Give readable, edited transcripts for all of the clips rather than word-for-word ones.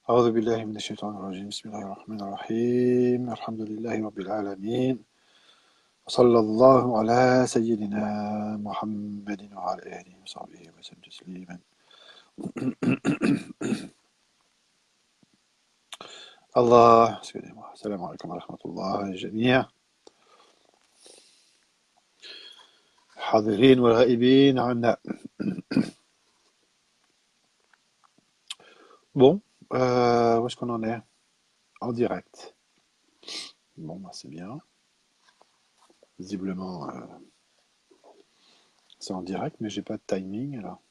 أعوذ بالله من الشيطان الرجيم بسم الله الرحمن الرحيم الحمد لله رب العالمين وصلى الله على سيدنا محمد وعلى آله وصحبه وسلم تسليما الله السلام عليكم ورحمة الله جميعا الحاضرين والغائبين عنا. Bon, où est-ce qu'on en est? En direct. Bon, bah, c'est bien. Visiblement, c'est en direct, mais j'ai pas de timing alors.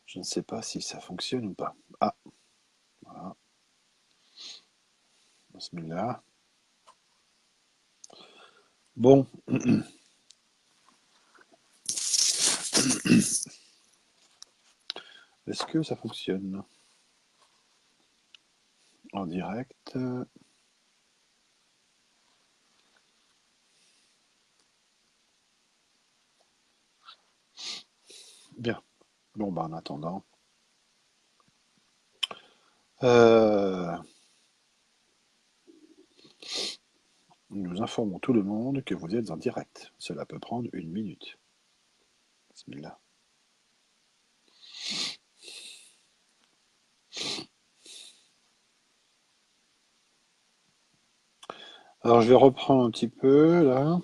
Je ne sais pas si ça fonctionne ou pas. Ah, voilà. Bismillah. Bon, est-ce que ça fonctionne en direct? Bien. Bon, bah, en attendant, euh, nous informons tout le monde que vous êtes en direct. Cela peut prendre une minute. Bismillah. Alors, je vais reprendre un petit peu là.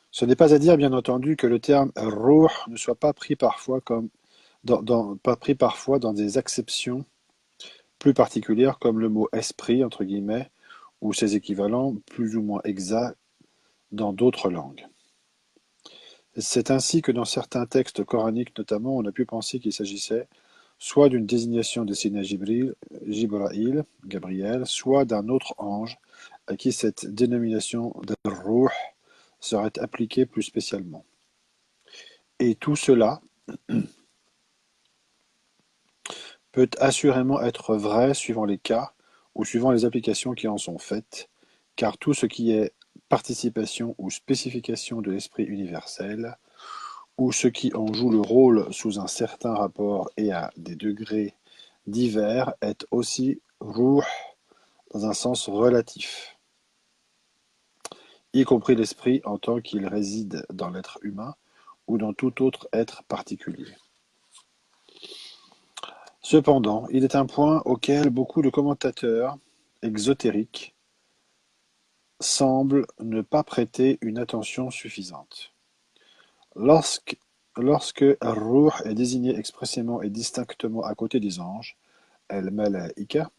Ce n'est pas à dire, bien entendu, que le terme ruh ne soit pas pris parfois comme pas pris parfois dans des acceptions plus particulières comme le mot esprit entre guillemets ou ses équivalents plus ou moins exacts dans d'autres langues. C'est ainsi que dans certains textes coraniques notamment, on a pu penser qu'il s'agissait soit d'une désignation destinée à Jibraïl, Gabriel, soit d'un autre ange à qui cette dénomination de Ruh serait appliquée plus spécialement. Et tout cela peut assurément être vrai suivant les cas ou suivant les applications qui en sont faites, car tout ce qui est participation ou spécification de l'esprit universel, ou ce qui en joue le rôle sous un certain rapport et à des degrés divers, est aussi ruh dans un sens relatif, y compris l'esprit en tant qu'il réside dans l'être humain ou dans tout autre être particulier. Cependant, il est un point auquel beaucoup de commentateurs exotériques semblent ne pas prêter une attention suffisante. Lorsque, lorsque Ar-Ruh est désigné expressément et distinctement à côté des anges, Al-Malaïka,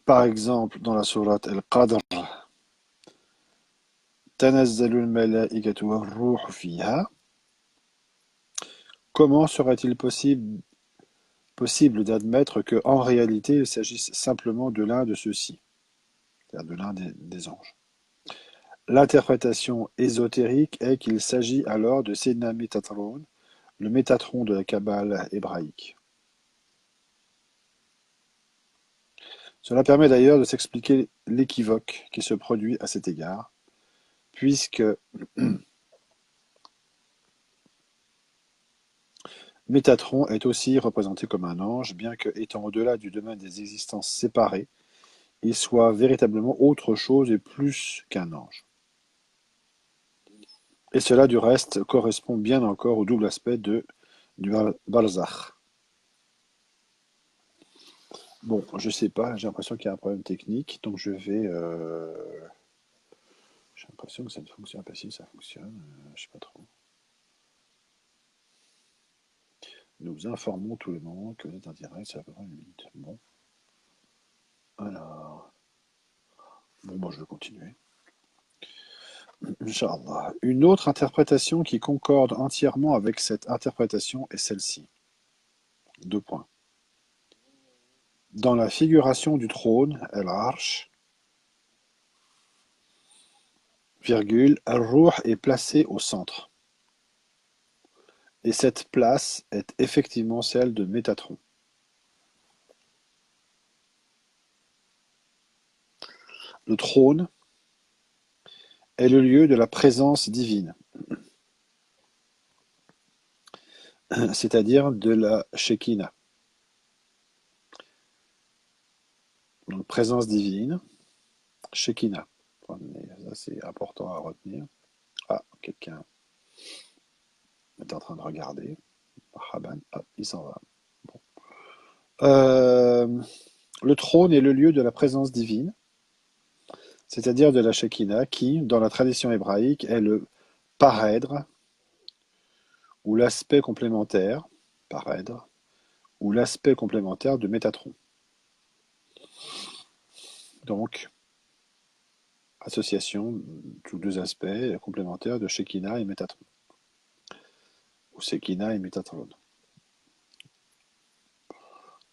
par exemple dans la sourate Al-Qadr, Tanazzalul malaikatu war-ruhu fiha, comment serait-il possible d'admettre que, en réalité, il s'agisse simplement de l'un de ceux-ci, c'est-à-dire de l'un des anges? L'interprétation ésotérique est qu'il s'agit alors de Sena Métatron, le Métatron de la Kabbale hébraïque. Cela permet d'ailleurs de s'expliquer l'équivoque qui se produit à cet égard, puisque Métatron est aussi représenté comme un ange, bien que, étant au-delà du domaine des existences séparées, il soit véritablement autre chose et plus qu'un ange. Et cela, du reste, correspond bien encore au double aspect du Barzakh. Bon, je sais pas, j'ai l'impression qu'il y a un problème technique, donc je vais. J'ai l'impression que ça ne fonctionne pas. Si ça fonctionne, je sais pas trop. Nous informons tout le monde que vous êtes en direct, ça va prendre une minute. Bon, alors. Bon, moi je vais continuer. Inch'Allah. Une autre interprétation qui concorde entièrement avec cette interprétation est celle-ci. Deux points. Dans la figuration du trône, Al-Arsh, virgule, Al-Ruh est placé au centre. Et cette place est effectivement celle de Métatron. Le trône est le lieu de la présence divine. c'est-à-dire de la Shekinah, donc présence divine, Shekinah. Ça, c'est important à retenir. Ah, quelqu'un est en train de regarder. Marhaban. Ah, il s'en va. Bon. Le trône est le lieu de la présence divine, c'est-à-dire de la Shekinah, qui, dans la tradition hébraïque, est le parèdre, ou l'aspect complémentaire, parèdre, ou l'aspect complémentaire de Métatron. Donc, association, tous deux aspects complémentaires de Shekinah et Métatron, ou Shekinah et Métatron.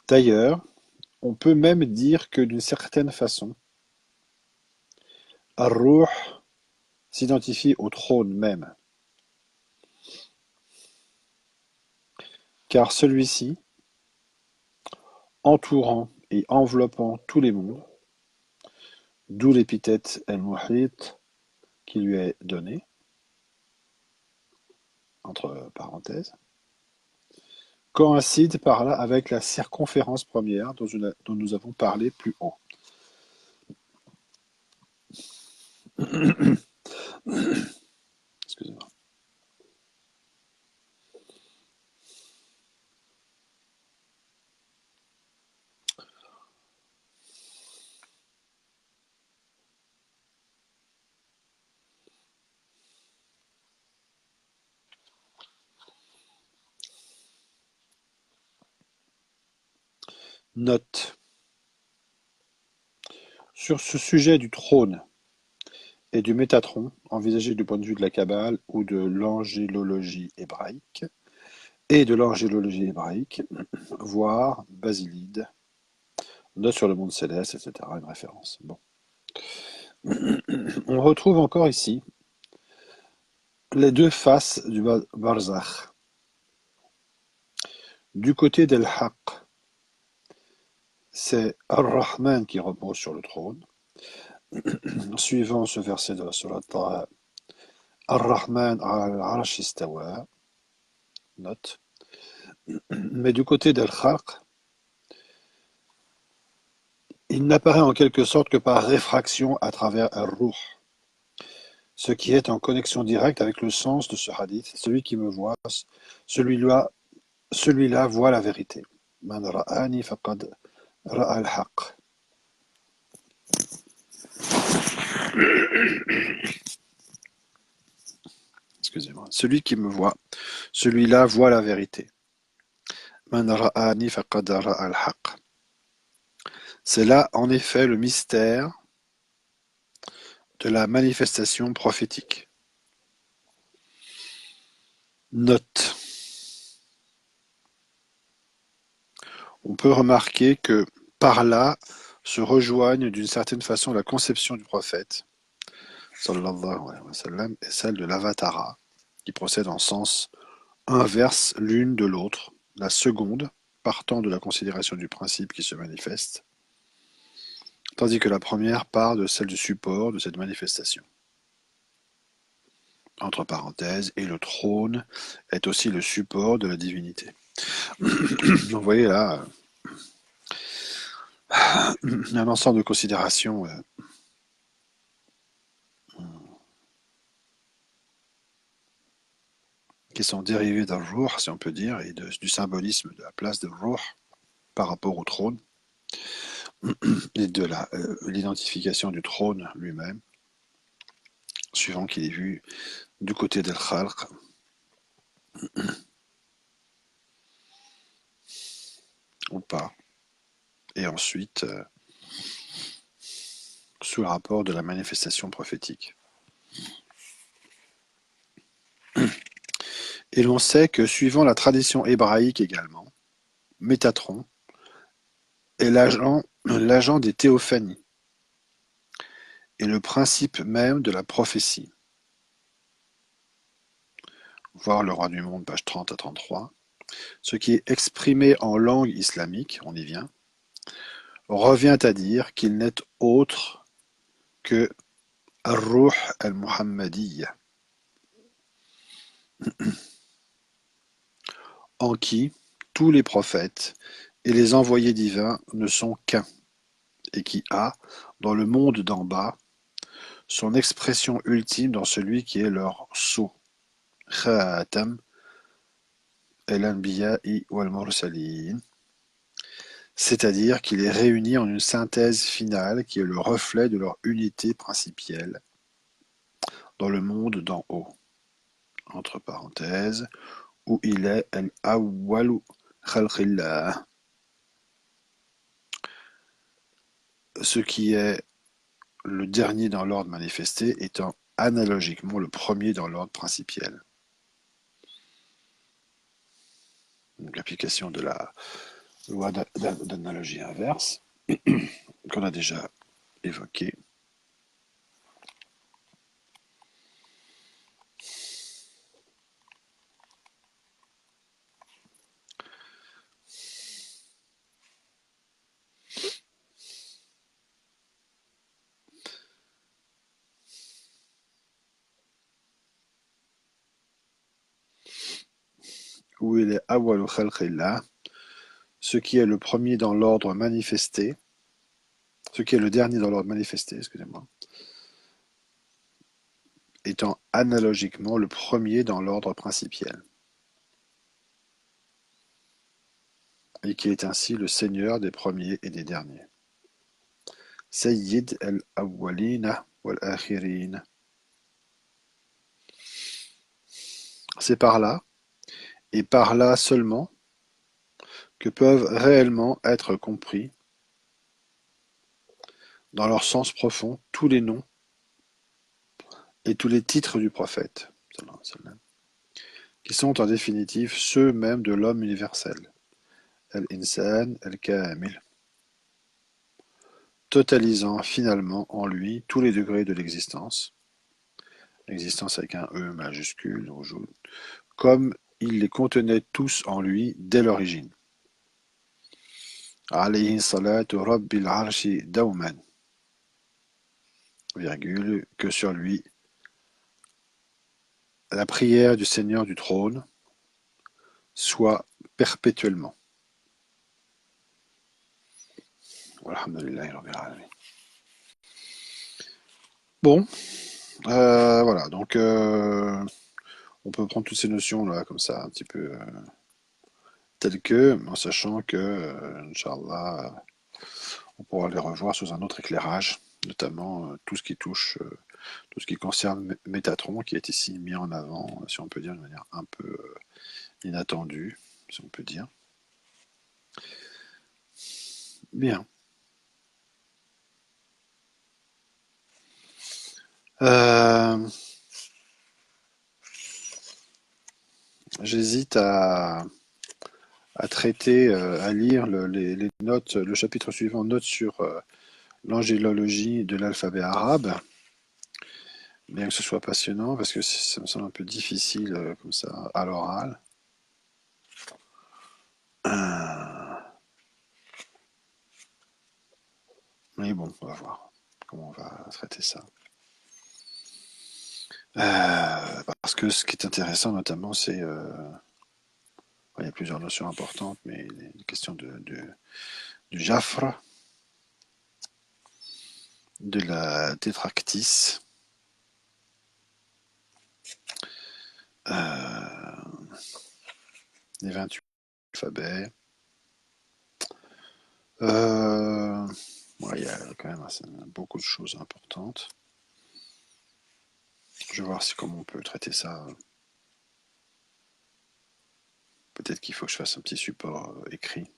D'ailleurs, on peut même dire que d'une certaine façon, Ar-Ruh s'identifie au trône même, car celui-ci, entourant et enveloppant tous les mondes, d'où l'épithète El-Muhit qui lui est donnée, entre parenthèses, coïncide par là avec la circonférence première dont nous avons parlé plus haut. Excusez-moi. Note. Sur ce sujet du trône et du Métatron, envisagé du point de vue de la Kabbale ou de l'angélologie hébraïque, voire Basilide, note sur le monde céleste, etc., une référence. Bon. On retrouve encore ici les deux faces du Barzakh. Du côté d'El-Haq, c'est Ar-Rahman qui repose sur le trône. Suivant ce verset de la Sourate Taha, Ar-Rahman al-Arsh istawa, note. Mais du côté d'Al-Khalq, il n'apparaît en quelque sorte que par réfraction à travers Ar-Ruh, ce qui est en connexion directe avec le sens de ce hadith. Celui qui me voit, celui-là voit la vérité. Man ra'ani faqad ra'a al-haq. Excusez-moi. Celui qui me voit, celui-là voit la vérité. Man ra'ani faqad ra'a al-haq. C'est là, en effet, le mystère de la manifestation prophétique. Note. On peut remarquer que par là se rejoignent d'une certaine façon la conception du prophète, sallallahu alayhi wa sallam, et celle de l'avatara, qui procèdent en sens inverse l'une de l'autre, la seconde partant de la considération du principe qui se manifeste, tandis que la première part de celle du support de cette manifestation. Entre parenthèses, et le trône est aussi le support de la divinité. Donc vous voyez là, un ensemble de considérations qui sont dérivées d'un Ruh, si on peut dire, et du symbolisme de la place de Ruh par rapport au trône, et de l'identification du trône lui-même, suivant qu'il est vu du côté del Khalq, ou pas, et ensuite sous le rapport de la manifestation prophétique. Et l'on sait que, suivant la tradition hébraïque également, Métatron est l'agent des théophanies et le principe même de la prophétie. Voir Le Roi du Monde, page 30 à 33. Ce qui est exprimé en langue islamique, on y vient, revient à dire qu'il n'est autre que Ar-Ruh al-Muhammadiyya. en qui tous les prophètes et les envoyés divins ne sont qu'un, et qui a, dans le monde d'en bas, son expression ultime dans celui qui est leur sceau, Khatam el-Anbiya'i wal-Mursalin, c'est-à-dire qu'il est réuni en une synthèse finale qui est le reflet de leur unité principielle dans le monde d'en haut, entre parenthèses, où il est al-awwalu khalqillah, ce qui est le dernier dans l'ordre manifesté étant analogiquement le premier dans l'ordre principiel. Donc l'application de la loi d'analogie inverse, qu'on a déjà évoquée. Où il est awwalu khalqillah, ce qui est le premier dans l'ordre manifesté, ce qui est le dernier dans l'ordre manifesté, excusez-moi, étant analogiquement le premier dans l'ordre principiel, et qui est ainsi le Seigneur des premiers et des derniers. Sayyid al-awwalina wal-akhirin. C'est par là, et par là seulement, que peuvent réellement être compris, dans leur sens profond, tous les noms et tous les titres du prophète, qui sont en définitive ceux mêmes de l'homme universel, al-insan al-kamil, totalisant finalement en lui tous les degrés de l'existence, existence avec un E majuscule, comme il les contenait tous en lui dès l'origine. Alayhi salatu rabbil arshi dawman, virgule, que sur lui la prière du Seigneur du trône soit perpétuellement. Alhamdulillahi rabbil alamin. Bon, voilà, donc on peut prendre toutes ces notions là comme ça, un petit peu telles que, en sachant que, Inch'Allah, on pourra les revoir sous un autre éclairage, notamment tout ce qui touche, tout ce qui concerne Métatron, qui est ici mis en avant, si on peut dire, de manière un peu inattendue, si on peut dire. Bien. Euh, J'hésite à traiter, à lire les notes, le chapitre suivant, notes sur l'angélologie de l'alphabet arabe, bien que ce soit passionnant, parce que ça me semble un peu difficile comme ça à l'oral. Mais bon, on va voir comment on va traiter ça. Parce que ce qui est intéressant notamment, c'est... il y a plusieurs notions importantes, mais les questions du Jafr, de la tétractys, les 28 alphabets. Il y a quand même beaucoup de choses importantes. Je vais voir comment on peut traiter ça. Peut-être qu'il faut que je fasse un petit support écrit.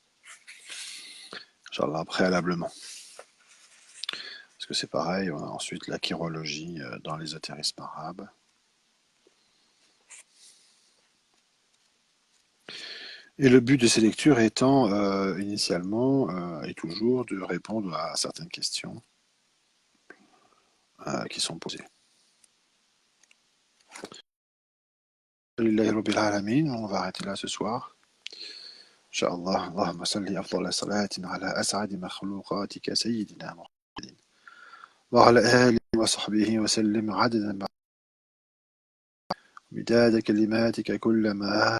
Inch'Allah, préalablement. Parce que c'est pareil, on a ensuite la chirologie dans l'ésotérisme arabe. Et le but de ces lectures étant initialement et toujours de répondre à certaines questions qui sont posées. On va arrêter là ce soir. Inch'Allah, Allahumma salli afdal salatin ala as'adi makhluqatika sayyidina Muhammadin wa ala alihi wa sahbihi wa sallim adadan midada kalimatika kullama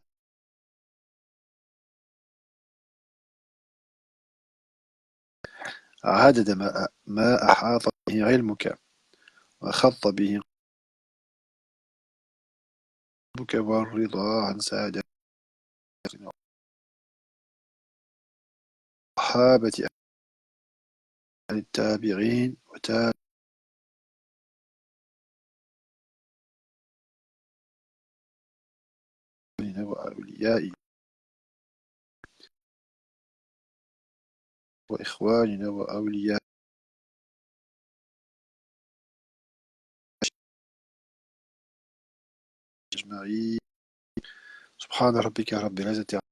عدد ما أحاط به علمك وخط به قلبك والرضا عن سادة الصحابة عن التابعين وتابعين وأولياء وإخواننا وأولياء أجمعين سبحان ربك رب العزة